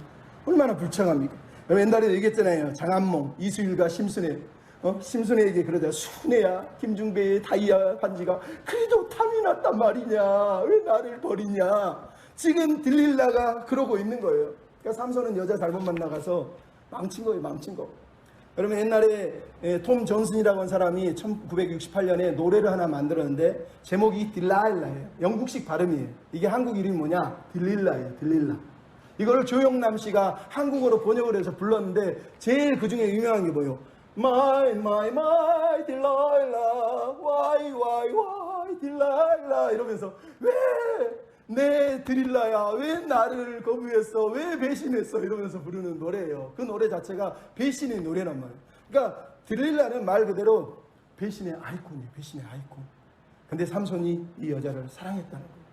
얼마나 불쌍합니까? 옛날에 얘기했잖아요. 장안몽, 이수일과 심순애. 심순애에게 그러자, 순애야, 김중배의 다이아 반지가 그래도 탐이 났단 말이냐, 왜 나를 버리냐. 지금 딜릴라가 그러고 있는 거예요. 그러니까 삼손은 여자 잘못 만나가서 망친 거예요, 망친 거. 여러분, 옛날에 톰 존슨이라고 하는 사람이 1968년에 노래를 하나 만들었는데 제목이 딜라일라예요. 영국식 발음이에요. 이게 한국 이름이 뭐냐? 딜릴라예요, 딜릴라. 이거를 조영남 씨가 한국어로 번역을 해서 불렀는데 제일 그 중에 유명한 게 뭐예요? My Delilah, why Delilah 이러면서 왜 내 드릴라야, 왜 나를 거부했어, 왜 배신했어 이러면서 부르는 노래예요. 그 노래 자체가 배신의 노래란 말이에요. 그러니까 드릴라는 말 그대로 배신의 아이콘이에요. 배신의 아이콘. 근데 삼손이 이 여자를 사랑했다는 거예요.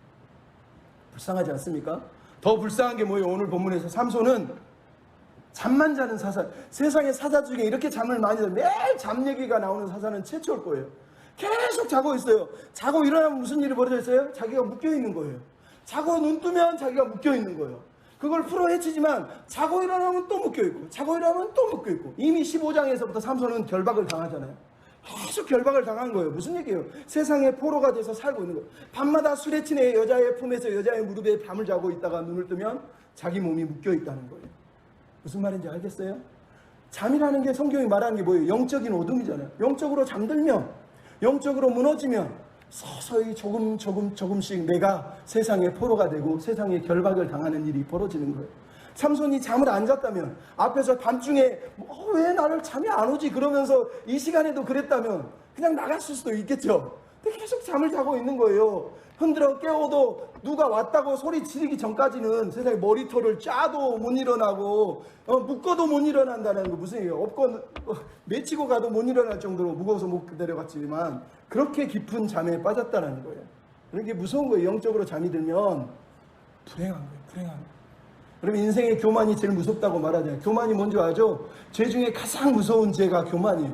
불쌍하지 않습니까? 더 불쌍한 게 뭐예요? 오늘 본문에서 삼손은 잠만 자는 사사, 세상의 사자 중에 이렇게 잠을 많이 자요. 매일 잠 얘기가 나오는 사사는 최초일 거예요. 계속 자고 있어요. 자고 일어나면 무슨 일이 벌어져 있어요? 자기가 묶여 있는 거예요. 자고 눈 뜨면 자기가 묶여 있는 거예요. 그걸 풀어헤치지만 자고 일어나면 또 묶여있고 자고 일어나면 또 묶여있고 이미 15장에서부터 삼손은 결박을 당하잖아요. 계속 결박을 당한 거예요. 무슨 얘기예요? 세상의 포로가 돼서 살고 있는 거예요. 밤마다 술에 친해 여자의 품에서 여자의 무릎에 밤을 자고 있다가 눈을 뜨면 자기 몸이 묶여있다는 거예요. 무슨 말인지 알겠어요? 잠이라는 게 성경이 말하는 게 뭐예요? 영적인 어둠이잖아요. 영적으로 잠들면, 영적으로 무너지면 서서히 조금씩 내가 세상의 포로가 되고 세상의 결박을 당하는 일이 벌어지는 거예요. 삼손이 잠을 안 잤다면, 앞에서 밤중에 왜 나를 잠이 안 오지? 그러면서 이 시간에도 그랬다면 그냥 나갔을 수도 있겠죠. 근데 계속 잠을 자고 있는 거예요. 흔들어 깨워도 누가 왔다고 소리 지르기 전까지는 세상에 머리털을 짜도 못 일어나고 묶어도 못 일어난다는 거 무슨 얘기예요? 맺히고 가도 못 일어날 정도로 무거워서 못 내려갔지만 그렇게 깊은 잠에 빠졌다는 거예요. 그게 무서운 거예요. 영적으로 잠이 들면 불행한 거예요. 불행한 거예요. 여러분 인생의 교만이 제일 무섭다고 말하잖아요. 교만이 뭔지 아죠? 죄 중에 가장 무서운 죄가 교만이에요.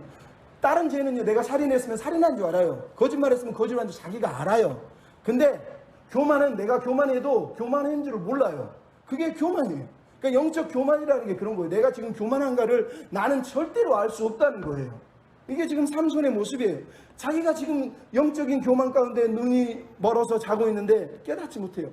다른 죄는요, 내가 살인했으면 살인한 줄 알아요. 거짓말했으면 거짓말한 줄 자기가 알아요. 근데 교만은 내가 교만해도 교만한 줄을 몰라요. 그게 교만이에요. 그러니까 영적 교만이라는 게 그런 거예요. 내가 지금 교만한가를 나는 절대로 알 수 없다는 거예요. 이게 지금 삼손의 모습이에요. 자기가 지금 영적인 교만 가운데 눈이 멀어서 자고 있는데 깨닫지 못해요.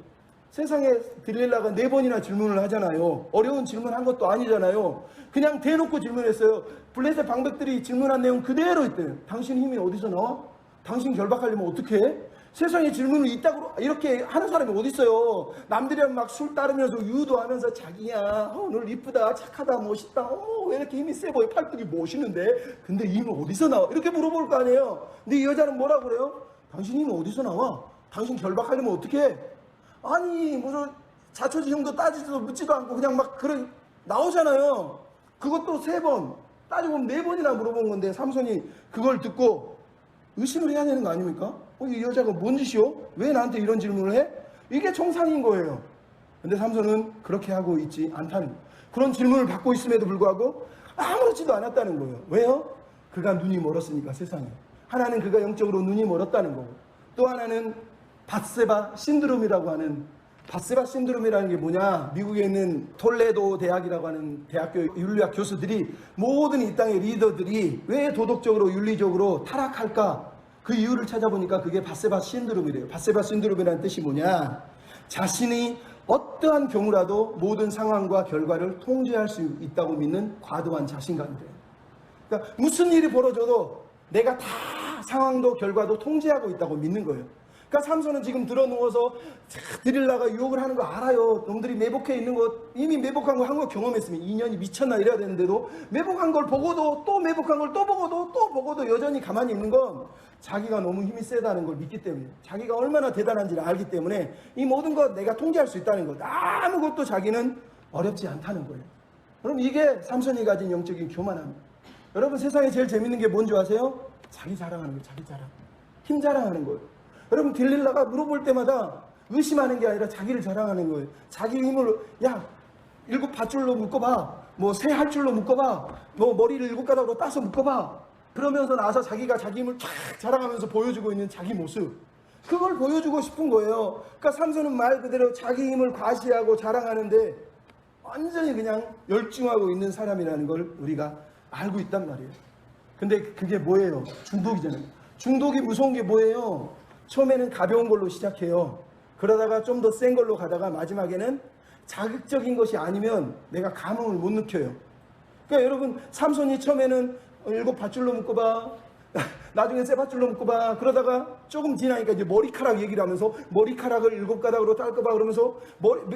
세상에 들릴라가 4번이나 질문을 하잖아요. 어려운 질문한 것도 아니잖아요. 그냥 대놓고 질문했어요. 블레셋 방백들이 질문한 내용 그대로 있대요. 당신 힘이 어디서 나와? 당신 결박하려면 어떻게 해? 세상에 질문을 이따구로 이렇게 하는 사람이 어디 있어요? 남들이랑 막 술 따르면서 유도하면서 자기야 오늘 이쁘다 착하다 멋있다 왜 이렇게 힘이 세 보여 팔뚝이 멋있는데 근데 힘이 어디서 나와? 이렇게 물어볼 거 아니에요. 근데 이 여자는 뭐라고 그래요? 당신 힘이 어디서 나와? 당신 결박하려면 어떻게 해? 아니 무슨 자초지종도 따지지도 묻지도 않고 그냥 막 그런 나오잖아요. 그것도 3번 따지고 보면 4번이나 물어본 건데 삼손이 그걸 듣고 의심을 해야 되는 거 아닙니까? 이 여자가 뭔 짓이요? 왜 나한테 이런 질문을 해? 이게 정상인 거예요. 근데 삼손은 그렇게 하고 있지 않다는 거예요. 그런 질문을 받고 있음에도 불구하고 아무렇지도 않았다는 거예요. 왜요? 그가 눈이 멀었으니까 세상에. 하나는 그가 영적으로 눈이 멀었다는 거고 또 하나는 밧세바 신드롬이라고 하는 밧세바 신드롬이라는 게 뭐냐? 미국에 있는 톨레도 대학이라고 하는 대학교 윤리학 교수들이 모든 이 땅의 리더들이 왜 도덕적으로 윤리적으로 타락할까? 그 이유를 찾아보니까 그게 밧세바 신드롬이래요. 밧세바 신드롬이라는 뜻이 뭐냐? 자신이 어떠한 경우라도 모든 상황과 결과를 통제할 수 있다고 믿는 과도한 자신감이래요. 그러니까 무슨 일이 벌어져도 내가 다 상황도 결과도 통제하고 있다고 믿는 거예요. 그러니까 삼손은 지금 들어누워서 드릴라가 유혹을 하는 거 알아요. 놈들이 매복해 있는 거 이미 매복한 거 한 거 경험했으면 2년이 미쳤나 이래야 되는데도 매복한 걸 보고도 또 매복한 걸 또 보고도 여전히 가만히 있는 건 자기가 너무 힘이 세다는 걸 믿기 때문에 자기가 얼마나 대단한지를 알기 때문에 이 모든 것 내가 통제할 수 있다는 것 아무것도 자기는 어렵지 않다는 거예요. 그럼 이게 삼손이 가진 영적인 교만함입니다. 여러분 세상에 제일 재밌는 게 뭔지 아세요? 자기 자랑하는 거예요. 자기 자랑. 힘 자랑하는 거예요. 여러분 딜릴라가 물어볼 때마다 의심하는 게 아니라 자기를 자랑하는 거예요. 자기 힘을 7 밧줄로 묶어봐. 새 할줄로 묶어봐. 머리를 7가닥으로 따서 묶어봐. 그러면서 나서 자기가 자기 힘을 쫙 자랑하면서 보여주고 있는 자기 모습. 그걸 보여주고 싶은 거예요. 그러니까 삼손은 말 그대로 자기 힘을 과시하고 자랑하는데 완전히 그냥 열중하고 있는 사람이라는 걸 우리가 알고 있단 말이에요. 근데 그게 뭐예요? 중독이잖아요. 중독이 무서운 게 뭐예요? 처음에는 가벼운 걸로 시작해요. 그러다가 좀 더 센 걸로 가다가 마지막에는 자극적인 것이 아니면 내가 감흥을 못 느껴요. 그러니까 여러분 삼손이 처음에는 7 밧줄로 묶어봐. 나중에 세 밧줄로 묶어봐. 그러다가 조금 지나니까 이제 머리카락 얘기를 하면서 머리카락을 7가닥으로 딸거봐 그러면서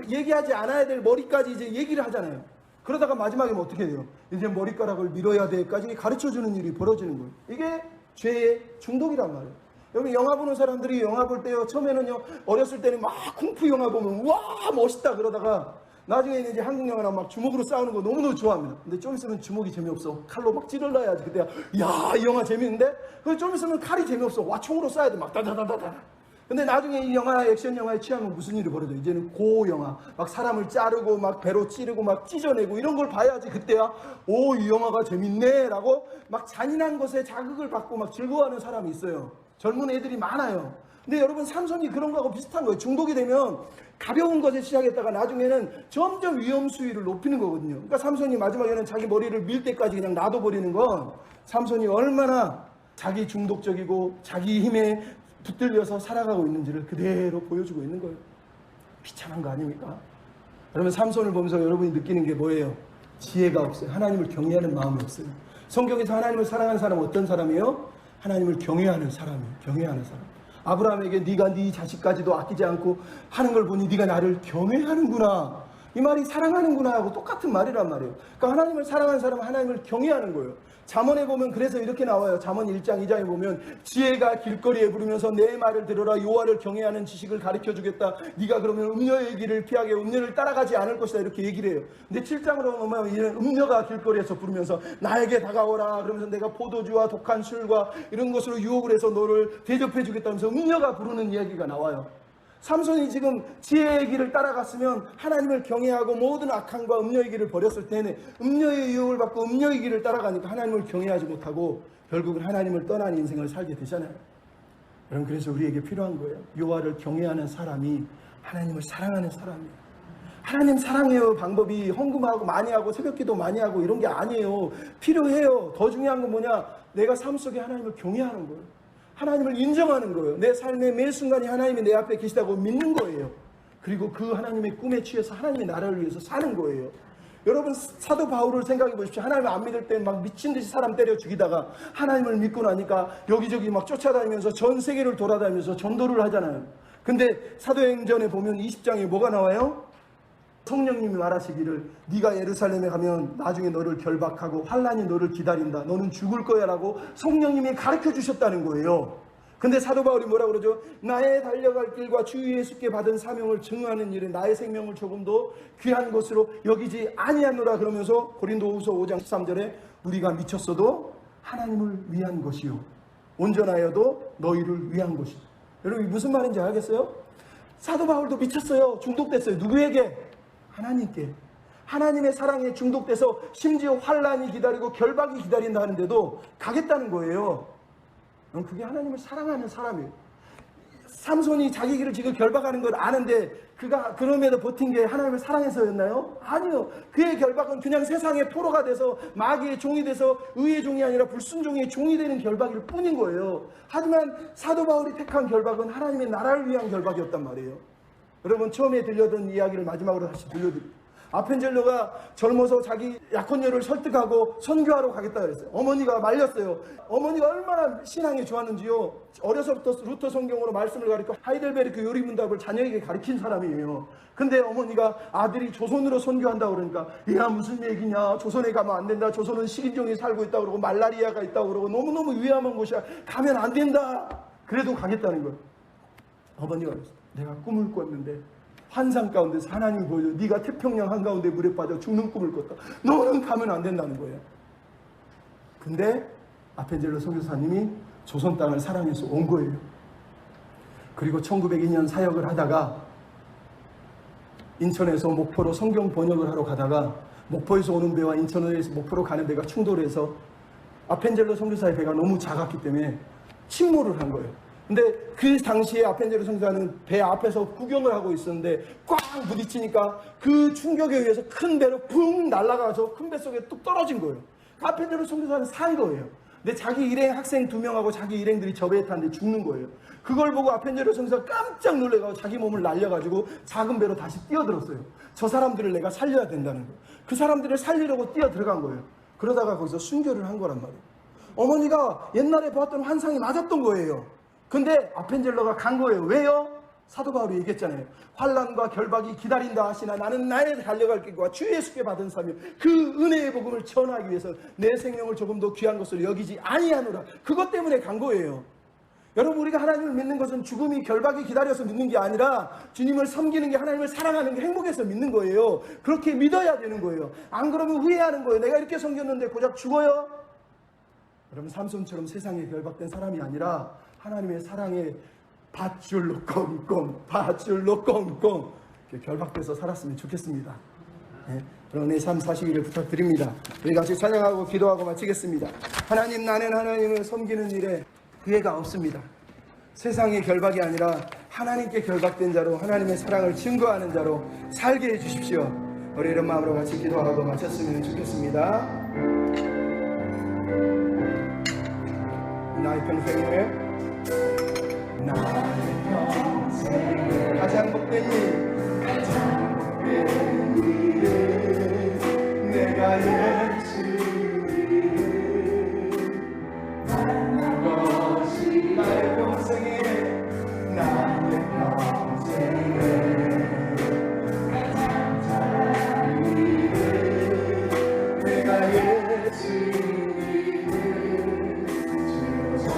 얘기하지 않아야 될 머리까지 이제 얘기를 하잖아요. 그러다가 마지막에 어떻게 돼요? 이제 머리카락을 밀어야 돼까지 가르쳐주는 일이 벌어지는 거예요. 이게 죄의 중독이란 말이에요. 여러분 영화 보는 사람들이 영화 볼 때요 처음에는요 어렸을 때는 막 쿵푸 영화 보면 와 멋있다 그러다가 나중에는 이제 한국 영화나 막 주먹으로 싸우는 거 너무너무 좋아합니다. 근데 좀 있으면 주먹이 재미없어. 칼로 막 찌르러야지. 그때 야 이 영화 재밌는데? 근데 좀 있으면 칼이 재미없어. 와 총으로 쏴야 돼. 막 다다다다다. 근데 나중에 이 영화 액션 영화에 취하면 무슨 일이 벌어져? 이제는 고 영화 막 사람을 자르고 막 배로 찌르고 막 찢어내고 이런 걸 봐야지 그때야 오 이 영화가 재밌네 라고 막 잔인한 것에 자극을 받고 막 즐거워하는 사람이 있어요. 젊은 애들이 많아요. 근데 여러분 삼손이 그런 거하고 비슷한 거예요. 중독이 되면 가벼운 것에 시작했다가 나중에는 점점 위험 수위를 높이는 거거든요. 그러니까 삼손이 마지막에는 자기 머리를 밀 때까지 그냥 놔둬버리는 건 삼손이 얼마나 자기 중독적이고 자기 힘에 붙들려서 살아가고 있는지를 그대로 보여주고 있는 거예요. 비참한 거 아닙니까? 그러면 삼손을 보면서 여러분이 느끼는 게 뭐예요? 지혜가 없어요. 하나님을 경외하는 마음이 없어요. 성경에서 하나님을 사랑하는 사람은 어떤 사람이에요? 하나님을 경외하는 사람이에요. 경외하는 사람. 아브라함에게 네가 네 자식까지도 아끼지 않고 하는 걸 보니 네가 나를 경외하는구나. 이 말이 사랑하는구나 하고 똑같은 말이란 말이에요. 그러니까 하나님을 사랑하는 사람은 하나님을 경외하는 거예요. 잠언에 보면 그래서 이렇게 나와요. 잠언 1장 2장에 보면 지혜가 길거리에 부르면서 내 말을 들어라. 여호와를 경외하는 지식을 가르쳐 주겠다. 네가 그러면 음녀의 길을 피하게 음녀를 따라가지 않을 것이다. 이렇게 얘기를 해요. 근데 7장으로 보면 이런 음녀가 길거리에서 부르면서 나에게 다가오라. 그러면서 내가 포도주와 독한 술과 이런 것으로 유혹을 해서 너를 대접해 주겠다면서 음녀가 부르는 이야기가 나와요. 삼손이 지금 지혜의 길을 따라갔으면 하나님을 경외하고 모든 악함과 음녀의 길을 버렸을 때는 음녀의 유혹을 받고 음녀의 길을 따라가니까 하나님을 경외하지 못하고 결국은 하나님을 떠난 인생을 살게 되잖아요. 여러분, 그래서 우리에게 필요한 거예요. 여호와를 경외하는 사람이 하나님을 사랑하는 사람이에요. 하나님 사랑해요 방법이 헌금하고 많이 하고 새벽기도 많이 하고 이런 게 아니에요. 필요해요. 더 중요한 건 뭐냐? 내가 삶 속에 하나님을 경외하는 거예요. 하나님을 인정하는 거예요. 내 삶의 매 순간이 하나님이 내 앞에 계시다고 믿는 거예요. 그리고 그 하나님의 꿈에 취해서 하나님의 나라를 위해서 사는 거예요. 여러분, 사도 바울을 생각해 보십시오. 하나님을 안 믿을 때 막 미친 듯이 사람 때려 죽이다가 하나님을 믿고 나니까 여기저기 막 쫓아다니면서 전 세계를 돌아다니면서 전도를 하잖아요. 근데 사도행전에 보면 20장에 뭐가 나와요? 성령님이 말하시기를 네가 예루살렘에 가면 나중에 너를 결박하고 환난이 너를 기다린다. 너는 죽을 거야 라고 성령님이 가르쳐 주셨다는 거예요. 근데 사도 바울이 뭐라 그러죠? 나의 달려갈 길과 주 예수께 받은 사명을 증언하는 일에 나의 생명을 조금도 귀한 것으로 여기지 아니하노라. 그러면서 고린도후서 5장 13절에 우리가 미쳤어도 하나님을 위한 것이요 온전하여도 너희를 위한 것이요. 여러분, 무슨 말인지 알겠어요? 사도 바울도 미쳤어요. 중독됐어요. 누구에게? 하나님께. 하나님의 사랑에 중독돼서 심지어 환난이 기다리고 결박이 기다린다 하는데도 가겠다는 거예요. 그게 하나님을 사랑하는 사람이에요. 삼손이 자기 길을 지금 결박하는 걸 아는데 그가 그럼에도 버틴 게 하나님을 사랑해서였나요? 아니요. 그의 결박은 그냥 세상의 포로가 돼서 마귀의 종이 돼서 의의 종이 아니라 불순종의 종이 되는 결박일 뿐인 거예요. 하지만 사도 바울이 택한 결박은 하나님의 나라를 위한 결박이었단 말이에요. 여러분, 처음에 들려던 이야기를 마지막으로 다시 들려드릴게요. 아펜젤로가 젊어서 자기 약혼녀를 설득하고 선교하러 가겠다 그랬어요. 어머니가 말렸어요. 어머니가 얼마나 신앙이 좋았는지요. 어려서부터 루터 성경으로 말씀을 가르쳐 하이델베르크 요리문답을 자녀에게 가르친 사람이에요. 근데 어머니가 아들이 조선으로 선교한다고 그러니까 야, 무슨 얘기냐, 조선에 가면 안 된다, 조선은 식인종이 살고 있다고 그러고 말라리아가 있다고 그러고 너무너무 위험한 곳이야, 가면 안 된다. 그래도 가겠다는 거예요. 어머니가 그랬어요. 내가 꿈을 꿨는데 환상 가운데서 하나님이 보여줘. 네가 태평양 한가운데 물에 빠져 죽는 꿈을 꿨다. 너는 가면 안 된다는 거예요. 근데 아펜젤로 선교사님이 조선 땅을 사랑해서 온 거예요. 그리고 1902년 사역을 하다가 인천에서 목포로 성경 번역을 하러 가다가 목포에서 오는 배와 인천에서 목포로 가는 배가 충돌해서 아펜젤로 선교사의 배가 너무 작았기 때문에 침몰을 한 거예요. 근데 그 당시에 아펜젤로 선교사는 배 앞에서 구경을 하고 있었는데 꽉 부딪히니까 그 충격에 의해서 큰 배로 붕 날아가서 큰 배 속에 뚝 떨어진 거예요. 아펜젤로 선교사는 산 거예요. 근데 자기 일행 학생 2명하고 자기 일행들이 저 배에 탔는데 죽는 거예요. 그걸 보고 아펜젤로 선교사가 깜짝 놀래가지고 자기 몸을 날려가지고 작은 배로 다시 뛰어들었어요. 저 사람들을 내가 살려야 된다는 거예요. 그 사람들을 살리려고 뛰어 들어간 거예요. 그러다가 거기서 순교를 한 거란 말이에요. 어머니가 옛날에 보았던 환상이 맞았던 거예요. 근데 아펜젤로가 간 거예요. 왜요? 사도 바울이 얘기했잖아요. 환난과 결박이 기다린다 하시나 나는 나의 달려갈 길과 주 예수께 받은 사명 그 은혜의 복음을 전하기 위해서 내 생명을 조금 더 귀한 것으로 여기지 아니하노라. 그것 때문에 간 거예요. 여러분, 우리가 하나님을 믿는 것은 죽음이 결박이 기다려서 믿는 게 아니라 주님을 섬기는 게, 하나님을 사랑하는 게 행복해서 믿는 거예요. 그렇게 믿어야 되는 거예요. 안 그러면 후회하는 거예요. 내가 이렇게 섬겼는데 고작 죽어요? 여러분, 삼손처럼 세상에 결박된 사람이 아니라 하나님의 사랑에 밧줄로 꽁꽁 결박돼서 살았으면 좋겠습니다. 네, 그럼 내 삶 사시기를 부탁드립니다. 우리 같이 찬양하고 기도하고 마치겠습니다. 하나님, 나는 하나님을 섬기는 일에 후회가 없습니다. 세상의 결박이 아니라 하나님께 결박된 자로 하나님의 사랑을 증거하는 자로 살게 해주십시오. 우리 이런 마음으로 같이 기도하고 마쳤으면 좋겠습니다. 나의 평생에 가장 복된 일 내가 예수를 만난 것이 나의 평생에 가장 잘한 일을 내가 예수를 주소서.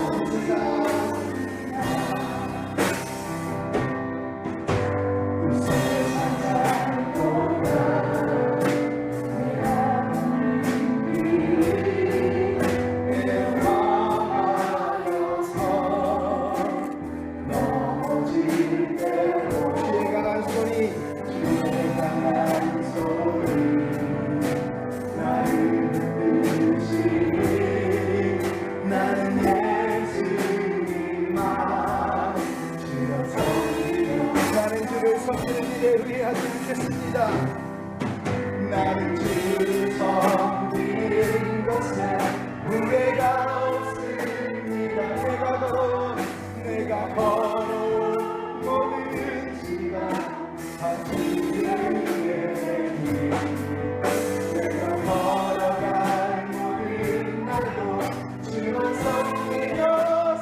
나는 주를 섬기는 것에 후회가 없습니다. 내가 걸어온 모든 시간 다 주의 은혜니 내가 걸어갈 모든 날도 주만 섬기며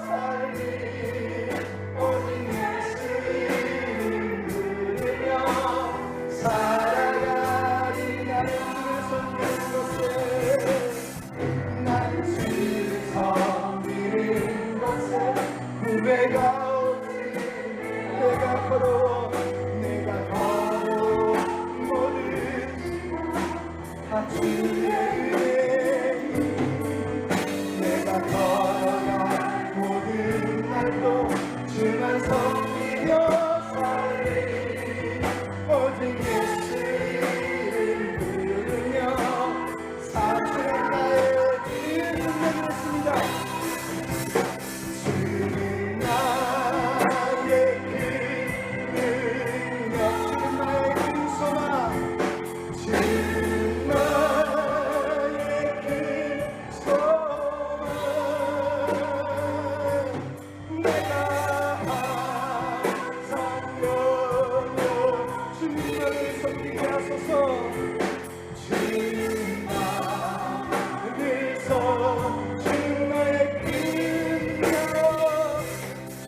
살리 오직 예수 이름 부르며 살아가리. 나는 주를 섬기는 것에 나는 주를 섬기는 것에 후회가 없으니 내가 걸어 모든 다 주의 은혜니 내가 걸어갈 모든 날도 주만 섬기며 살리 오직 예수 이름 부르며 사랑의 나의 이름 부르겠습니다. 주는 나의 그 능력, 주는 나의 그 소망, 주는 나의 그 소망. 내가 항상 영원 주님을 섬기게 하소서. 주님